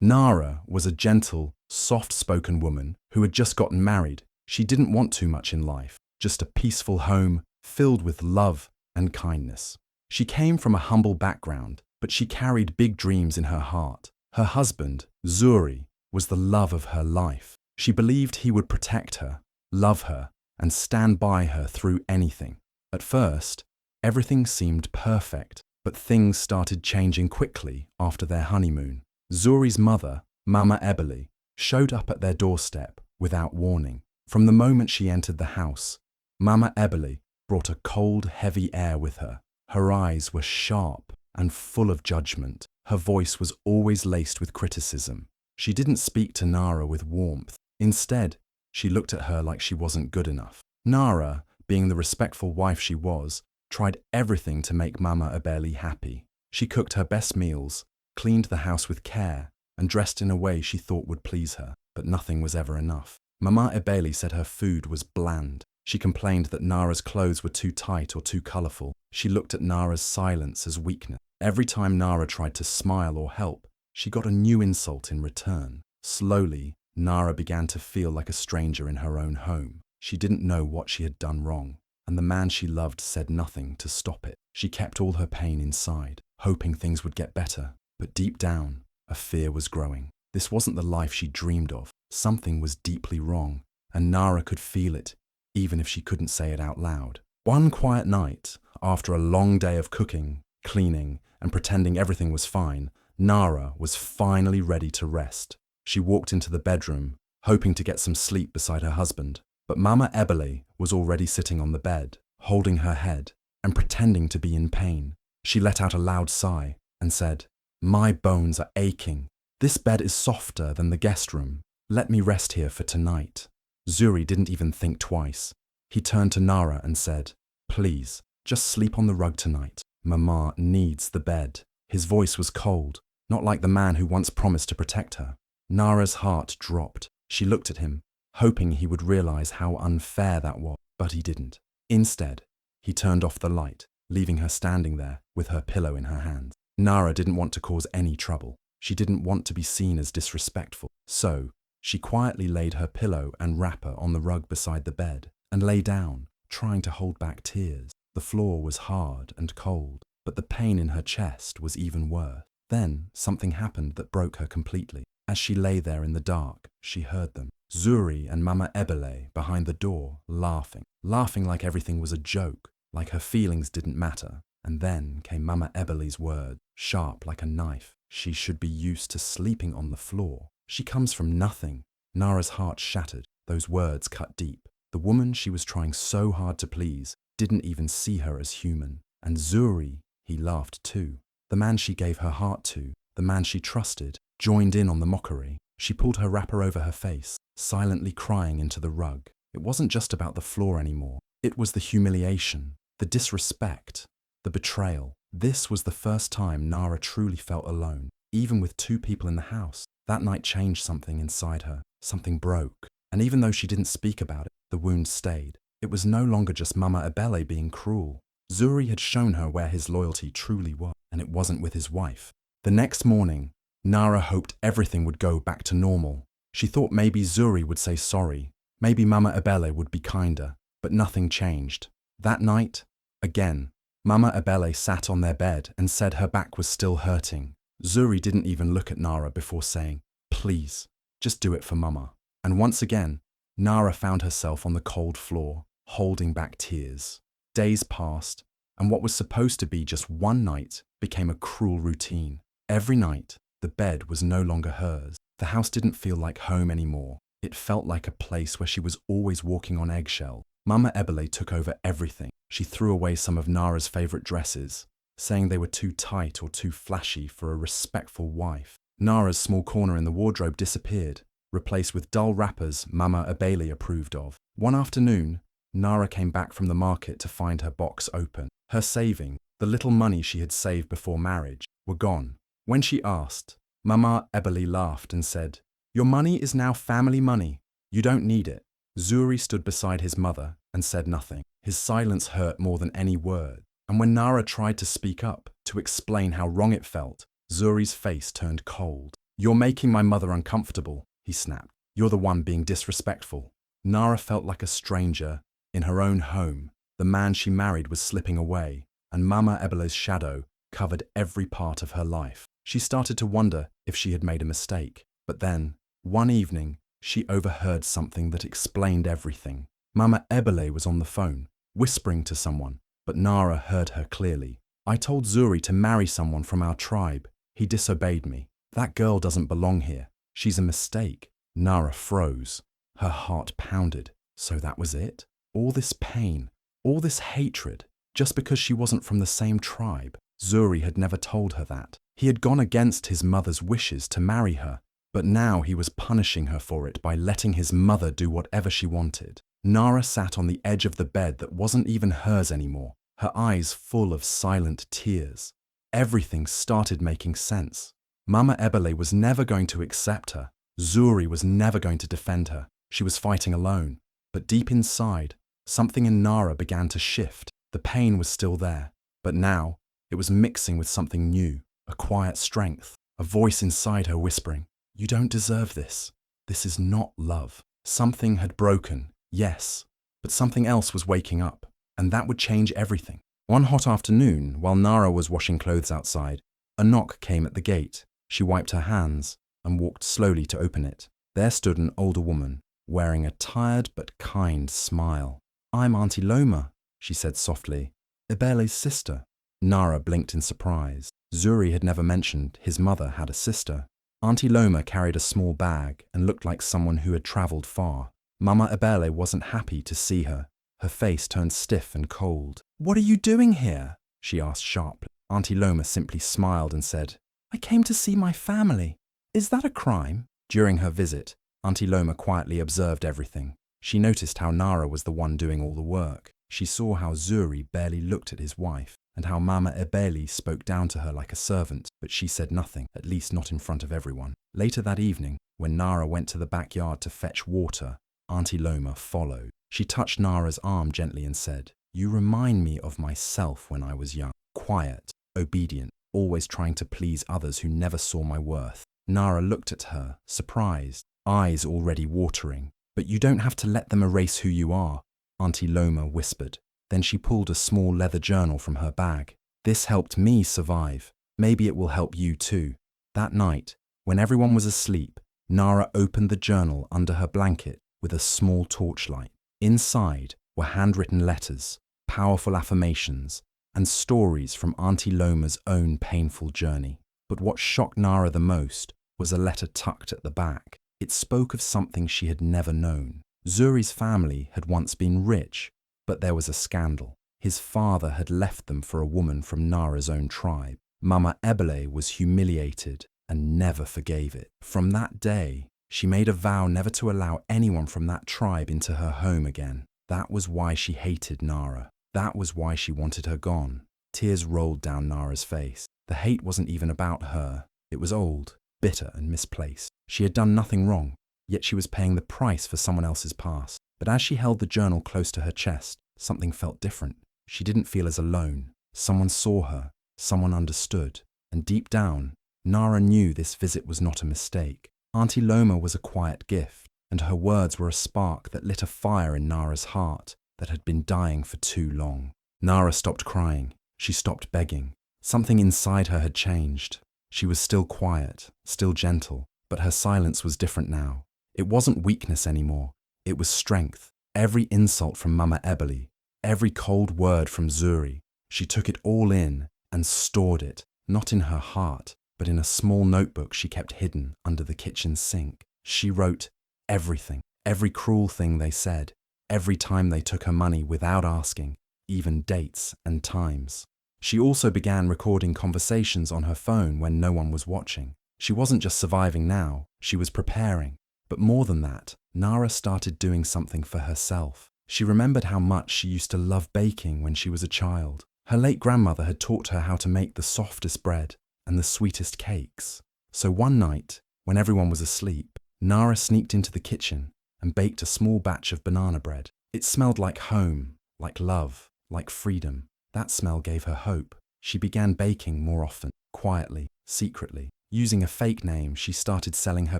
Nara was a gentle, soft-spoken woman who had just gotten married. She didn't want too much in life, just a peaceful home filled with love and kindness. She came from a humble background, but she carried big dreams in her heart. Her husband, Zuri, was the love of her life. She believed he would protect her, love her, and stand by her through anything. At first, everything seemed perfect, but things started changing quickly after their honeymoon. Zuri's mother, Mama Ebeli, showed up at their doorstep without warning. From the moment she entered the house, Mama Ebeli brought a cold, heavy air with her. Her eyes were sharp and full of judgment. Her voice was always laced with criticism. She didn't speak to Nara with warmth. Instead, she looked at her like she wasn't good enough. Nara, being the respectful wife she was, tried everything to make Mama Ebeli happy. She cooked her best meals, cleaned the house with care, and dressed in a way she thought would please her, but nothing was ever enough. Mama Ebeli said her food was bland. She complained that Nara's clothes were too tight or too colourful. She looked at Nara's silence as weakness. Every time Nara tried to smile or help, she got a new insult in return. Slowly, Nara began to feel like a stranger in her own home. She didn't know what she had done wrong, and the man she loved said nothing to stop it. She kept all her pain inside, hoping things would get better. But deep down, a fear was growing. This wasn't the life she dreamed of. Something was deeply wrong, and Nara could feel it, even if she couldn't say it out loud. One quiet night, after a long day of cooking, cleaning, and pretending everything was fine, Nara was finally ready to rest. She walked into the bedroom, hoping to get some sleep beside her husband. But Mama Ebeli was already sitting on the bed, holding her head and pretending to be in pain. She let out a loud sigh and said, "My bones are aching. This bed is softer than the guest room. Let me rest here for tonight." Zuri didn't even think twice. He turned to Nara and said, "Please, just sleep on the rug tonight. Mama needs the bed." His voice was cold, not like the man who once promised to protect her. Nara's heart dropped. She looked at him, hoping he would realize how unfair that was, but he didn't. Instead, he turned off the light, leaving her standing there with her pillow in her hands. Nara didn't want to cause any trouble. She didn't want to be seen as disrespectful. So, she quietly laid her pillow and wrapper on the rug beside the bed and lay down, trying to hold back tears. The floor was hard and cold, but the pain in her chest was even worse. Then, something happened that broke her completely. As she lay there in the dark, she heard them. Zuri and Mama Ebele behind the door, laughing like everything was a joke, like her feelings didn't matter. And then came Mama Ebele's words, sharp like a knife. She should be used to sleeping on the floor. She comes from nothing. Nara's heart shattered. Those words cut deep. The woman she was trying so hard to please didn't even see her as human. And Zuri, he laughed too. The man she gave her heart to, the man she trusted, joined in on the mockery. She pulled her wrapper over her face, silently crying into the rug. It wasn't just about the floor anymore. It was the humiliation, the disrespect, the betrayal. This was the first time Nara truly felt alone, even with two people in the house. That night changed something inside her. Something broke. And even though she didn't speak about it, the wound stayed. It was no longer just Mama Ebele being cruel. Zuri had shown her where his loyalty truly was, and it wasn't with his wife. The next morning, Nara hoped everything would go back to normal. She thought maybe Zuri would say sorry, maybe Mama Ebele would be kinder, but nothing changed. That night, again, Mama Ebele sat on their bed and said her back was still hurting. Zuri didn't even look at Nara before saying, "Please, just do it for Mama." And once again, Nara found herself on the cold floor, holding back tears. Days passed, and what was supposed to be just one night became a cruel routine. Every night, the bed was no longer hers. The house didn't feel like home anymore. It felt like a place where she was always walking on eggshells. Mama Ebele took over everything. She threw away some of Nara's favorite dresses, saying they were too tight or too flashy for a respectful wife. Nara's small corner in the wardrobe disappeared, replaced with dull wrappers Mama Ebele approved of. One afternoon, Nara came back from the market to find her box open. Her savings, the little money she had saved before marriage, were gone. When she asked, Mama Ebele laughed and said, "Your money is now family money. You don't need it." Zuri stood beside his mother and said nothing. His silence hurt more than any word. And when Nara tried to speak up, to explain how wrong it felt, Zuri's face turned cold. "You're making my mother uncomfortable," he snapped. "You're the one being disrespectful." Nara felt like a stranger in her own home. The man she married was slipping away, and Mama Ebele's shadow covered every part of her life. She started to wonder if she had made a mistake. But then, one evening, she overheard something that explained everything. Mama Ebele was on the phone, whispering to someone, but Nara heard her clearly. "I told Zuri to marry someone from our tribe. He disobeyed me. That girl doesn't belong here. She's a mistake." Nara froze. Her heart pounded. So that was it? All this pain, all this hatred, just because she wasn't from the same tribe. Zuri had never told her that. He had gone against his mother's wishes to marry her, but now he was punishing her for it by letting his mother do whatever she wanted. Nara sat on the edge of the bed that wasn't even hers anymore, her eyes full of silent tears. Everything started making sense. Mama Ebele was never going to accept her. Zuri was never going to defend her. She was fighting alone. But deep inside, something in Nara began to shift. The pain was still there, but now it was mixing with something new, a quiet strength, a voice inside her whispering, "You don't deserve this. This is not love." Something had broken, yes, but something else was waking up, and that would change everything. One hot afternoon, while Nara was washing clothes outside, a knock came at the gate. She wiped her hands and walked slowly to open it. There stood an older woman, wearing a tired but kind smile. "I'm Auntie Loma," she said softly, "Ebele's sister." Nara blinked in surprise. Zuri had never mentioned his mother had a sister. Auntie Loma carried a small bag and looked like someone who had travelled far. Mama Ebele wasn't happy to see her. Her face turned stiff and cold. "What are you doing here?" she asked sharply. Auntie Loma simply smiled and said, "I came to see my family. Is that a crime?" During her visit, Auntie Loma quietly observed everything. She noticed how Nara was the one doing all the work. She saw how Zuri barely looked at his wife, and how Mama Ebele spoke down to her like a servant, but she said nothing, at least not in front of everyone. Later that evening, when Nara went to the backyard to fetch water, Auntie Loma followed. She touched Nara's arm gently and said, "You remind me of myself when I was young. Quiet, obedient, always trying to please others who never saw my worth." Nara looked at her, surprised, eyes already watering. "But you don't have to let them erase who you are," Auntie Loma whispered. Then she pulled a small leather journal from her bag. "This helped me survive. Maybe it will help you too." That night, when everyone was asleep, Nara opened the journal under her blanket with a small torchlight. Inside were handwritten letters, powerful affirmations, and stories from Auntie Loma's own painful journey. But what shocked Nara the most was a letter tucked at the back. It spoke of something she had never known. Zuri's family had once been rich, but there was a scandal. His father had left them for a woman from Nara's own tribe. Mama Ebele was humiliated and never forgave it. From that day, she made a vow never to allow anyone from that tribe into her home again. That was why she hated Nara. That was why she wanted her gone. Tears rolled down Nara's face. The hate wasn't even about her. It was old, bitter and misplaced. She had done nothing wrong, yet she was paying the price for someone else's past. But as she held the journal close to her chest, something felt different. She didn't feel as alone. Someone saw her, someone understood, and deep down, Nara knew this visit was not a mistake. Auntie Loma was a quiet gift, and her words were a spark that lit a fire in Nara's heart that had been dying for too long. Nara stopped crying. She stopped begging. Something inside her had changed. She was still quiet, still gentle, but her silence was different now. It wasn't weakness anymore. It was strength. Every insult from Mama Ebele, every cold word from Zuri, she took it all in and stored it, not in her heart, but in a small notebook she kept hidden under the kitchen sink. She wrote everything, every cruel thing they said, every time they took her money without asking, even dates and times. She also began recording conversations on her phone when no one was watching. She wasn't just surviving now, she was preparing. But more than that, Nara started doing something for herself. She remembered how much she used to love baking when she was a child. Her late grandmother had taught her how to make the softest bread and the sweetest cakes. So one night, when everyone was asleep, Nara sneaked into the kitchen and baked a small batch of banana bread. It smelled like home, like love, like freedom. That smell gave her hope. She began baking more often, quietly, secretly. Using a fake name, she started selling her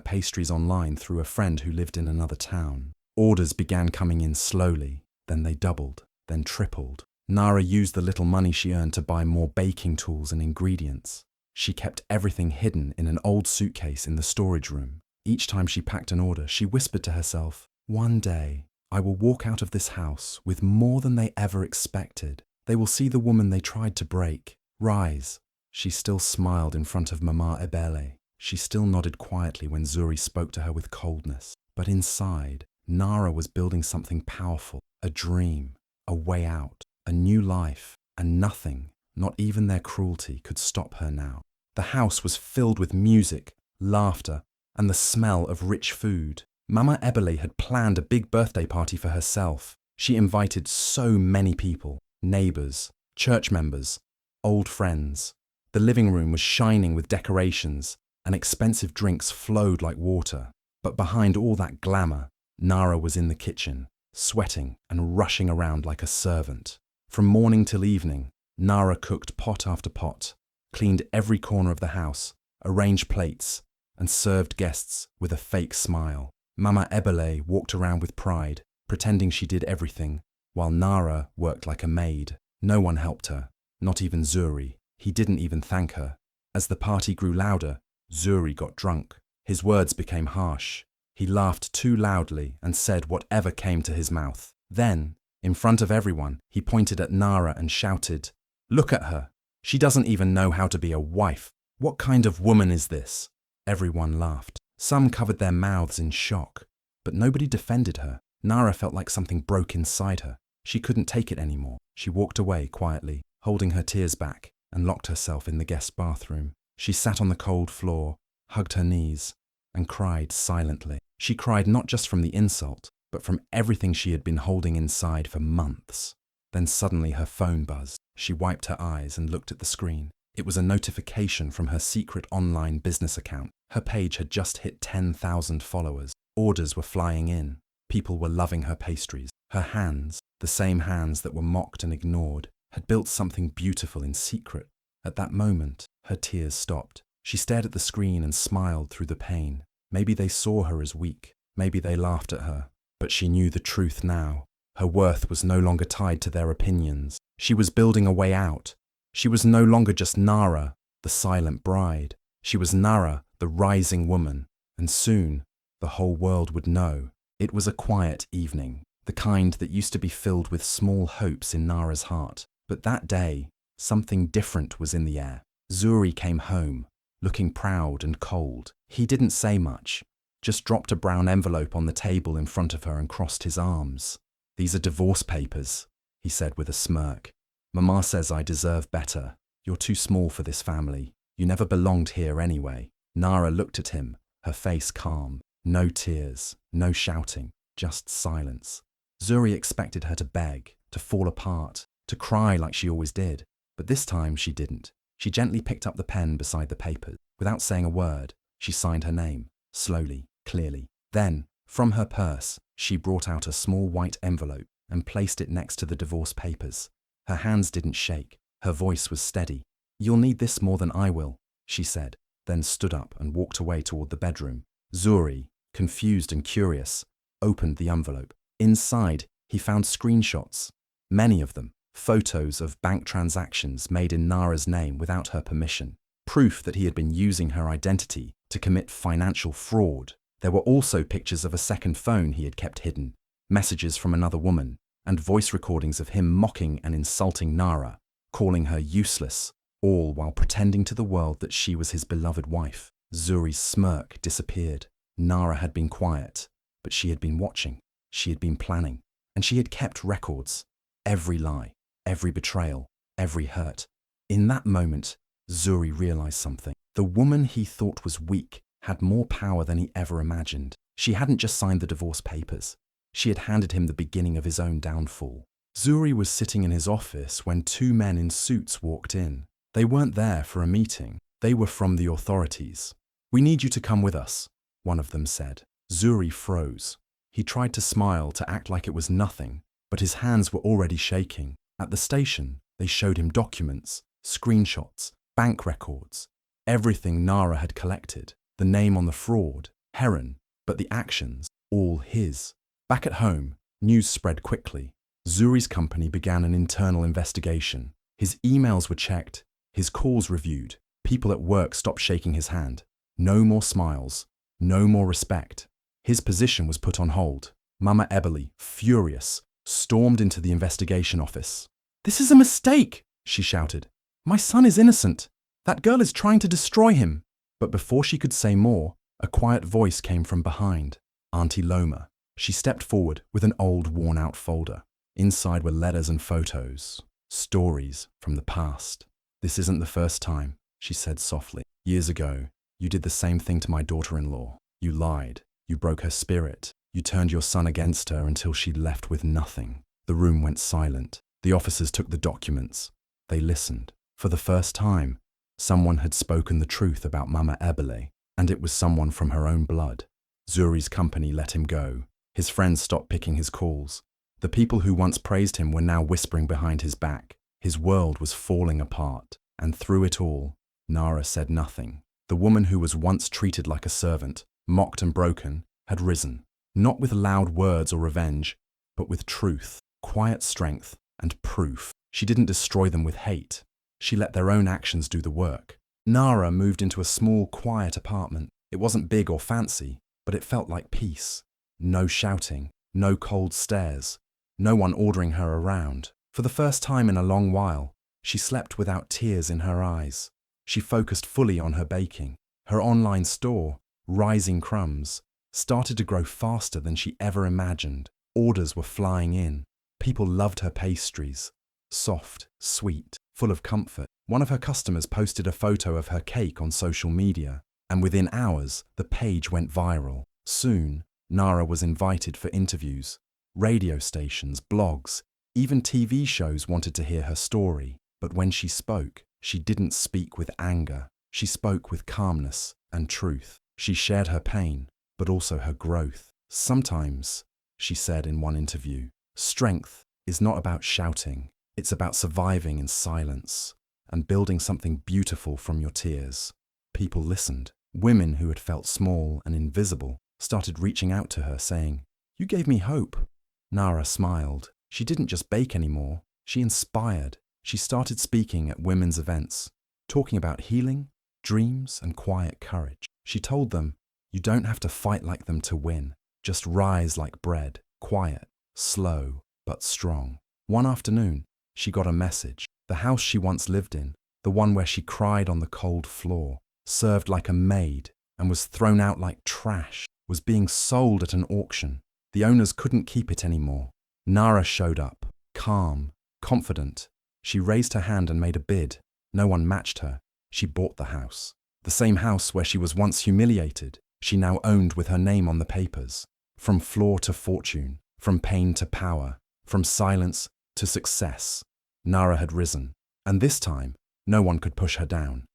pastries online through a friend who lived in another town. Orders began coming in slowly, then they doubled, then tripled. Nara used the little money she earned to buy more baking tools and ingredients. She kept everything hidden in an old suitcase in the storage room. Each time she packed an order, she whispered to herself, "One day, I will walk out of this house with more than they ever expected. They will see the woman they tried to break rise." She still smiled in front of Mama Ebele. She still nodded quietly when Zuri spoke to her with coldness. But inside, Nara was building something powerful, a dream, a way out, a new life, and nothing, not even their cruelty, could stop her now. The house was filled with music, laughter, and the smell of rich food. Mama Ebele had planned a big birthday party for herself. She invited so many people, neighbors, church members, old friends. The living room was shining with decorations, and expensive drinks flowed like water. But behind all that glamour, Nara was in the kitchen, sweating and rushing around like a servant. From morning till evening, Nara cooked pot after pot, cleaned every corner of the house, arranged plates, and served guests with a fake smile. Mama Ebele walked around with pride, pretending she did everything, while Nara worked like a maid. No one helped her, not even Zuri. He didn't even thank her. As the party grew louder, Zuri got drunk. His words became harsh. He laughed too loudly and said whatever came to his mouth. Then, in front of everyone, he pointed at Nara and shouted, "Look at her. She doesn't even know how to be a wife. What kind of woman is this?" Everyone laughed. Some covered their mouths in shock, but nobody defended her. Nara felt like something broke inside her. She couldn't take it anymore. She walked away quietly, holding her tears back, and locked herself in the guest bathroom. She sat on the cold floor, hugged her knees, and cried silently. She cried not just from the insult, but from everything she had been holding inside for months. Then suddenly her phone buzzed. She wiped her eyes and looked at the screen. It was a notification from her secret online business account. Her page had just hit 10,000 followers. Orders were flying in. People were loving her pastries. Her hands, the same hands that were mocked and ignored, had built something beautiful in secret. At that moment, her tears stopped. She stared at the screen and smiled through the pain. Maybe they saw her as weak. Maybe they laughed at her. But she knew the truth now. Her worth was no longer tied to their opinions. She was building a way out. She was no longer just Nara, the silent bride. She was Nara, the rising woman. And soon, the whole world would know. It was a quiet evening, the kind that used to be filled with small hopes in Nara's heart. But that day, something different was in the air. Zuri came home, looking proud and cold. He didn't say much, just dropped a brown envelope on the table in front of her and crossed his arms. "These are divorce papers," he said with a smirk. "Mama says I deserve better. You're too small for this family. You never belonged here anyway." Nara looked at him, her face calm. No tears, no shouting, just silence. Zuri expected her to beg, to fall apart, to cry like she always did. But this time she didn't. She gently picked up the pen beside the papers. Without saying a word, she signed her name, slowly, clearly. Then, from her purse, she brought out a small white envelope and placed it next to the divorce papers. Her hands didn't shake. Her voice was steady. "You'll need this more than I will," she said, then stood up and walked away toward the bedroom. Zuri, confused and curious, opened the envelope. Inside, he found screenshots, many of them, photos of bank transactions made in Nara's name without her permission, proof that he had been using her identity to commit financial fraud. There were also pictures of a second phone he had kept hidden, messages from another woman, and voice recordings of him mocking and insulting Nara, calling her useless, all while pretending to the world that she was his beloved wife. Zuri's smirk disappeared. Nara had been quiet, but she had been watching, she had been planning, and she had kept records. Every lie, every betrayal, every hurt. In that moment, Zuri realized something. The woman he thought was weak had more power than he ever imagined. She hadn't just signed the divorce papers. She had handed him the beginning of his own downfall. Zuri was sitting in his office when two men in suits walked in. They weren't there for a meeting. They were from the authorities. "We need you to come with us," one of them said. Zuri froze. He tried to smile, to act like it was nothing, but his hands were already shaking. At the station, they showed him documents, screenshots, bank records. Everything Nara had collected, the name on the fraud, Heron, but the actions, all his. Back at home, news spread quickly. Zuri's company began an internal investigation. His emails were checked, his calls reviewed. People at work stopped shaking his hand. No more smiles, no more respect. His position was put on hold. Mama Eboli, furious, stormed into the investigation office. "This is a mistake," she shouted. "My son is innocent. That girl is trying to destroy him." But before she could say more, a quiet voice came from behind. Auntie Loma. She stepped forward with an old, worn-out folder. Inside were letters and photos, stories from the past. "This isn't the first time," she said softly. "Years ago, you did the same thing to my daughter-in-law. You lied. You broke her spirit. You turned your son against her until she left with nothing." The room went silent. The officers took the documents. They listened. For the first time, someone had spoken the truth about Mama Ebele, and it was someone from her own blood. Zuri's company let him go. His friends stopped picking his calls. The people who once praised him were now whispering behind his back. His world was falling apart, and through it all, Nara said nothing. The woman who was once treated like a servant, mocked and broken, had risen, not with loud words or revenge, but with truth, quiet strength, and proof. She didn't destroy them with hate. She let their own actions do the work. Nara moved into a small, quiet apartment. It wasn't big or fancy, but it felt like peace. No shouting, no cold stares, no one ordering her around. For the first time in a long while, she slept without tears in her eyes. She focused fully on her baking. Her online store, Rising Crumbs, started to grow faster than she ever imagined. Orders were flying in. People loved her pastries. Soft, sweet, full of comfort. One of her customers posted a photo of her cake on social media, and within hours, the page went viral. Soon, Nara was invited for interviews. Radio stations, blogs, even TV shows wanted to hear her story. But when she spoke, she didn't speak with anger. She spoke with calmness and truth. She shared her pain, but also her growth. "Sometimes," she said in one interview, "strength is not about shouting. It's about surviving in silence and building something beautiful from your tears." People listened. Women who had felt small and invisible started reaching out to her saying, "You gave me hope." Nara smiled. She didn't just bake anymore. She inspired. She started speaking at women's events, talking about healing, dreams, and quiet courage. She told them, "You don't have to fight like them to win. Just rise like bread, quiet, slow, but strong." One afternoon, she got a message. The house she once lived in, the one where she cried on the cold floor, served like a maid, and was thrown out like trash, was being sold at an auction. The owners couldn't keep it anymore. Nara showed up, calm, confident. She raised her hand and made a bid. No one matched her. She bought the house. The same house where she was once humiliated, she now owned with her name on the papers. From floor to fortune, from pain to power, from silence to success, Nara had risen. And this time, no one could push her down.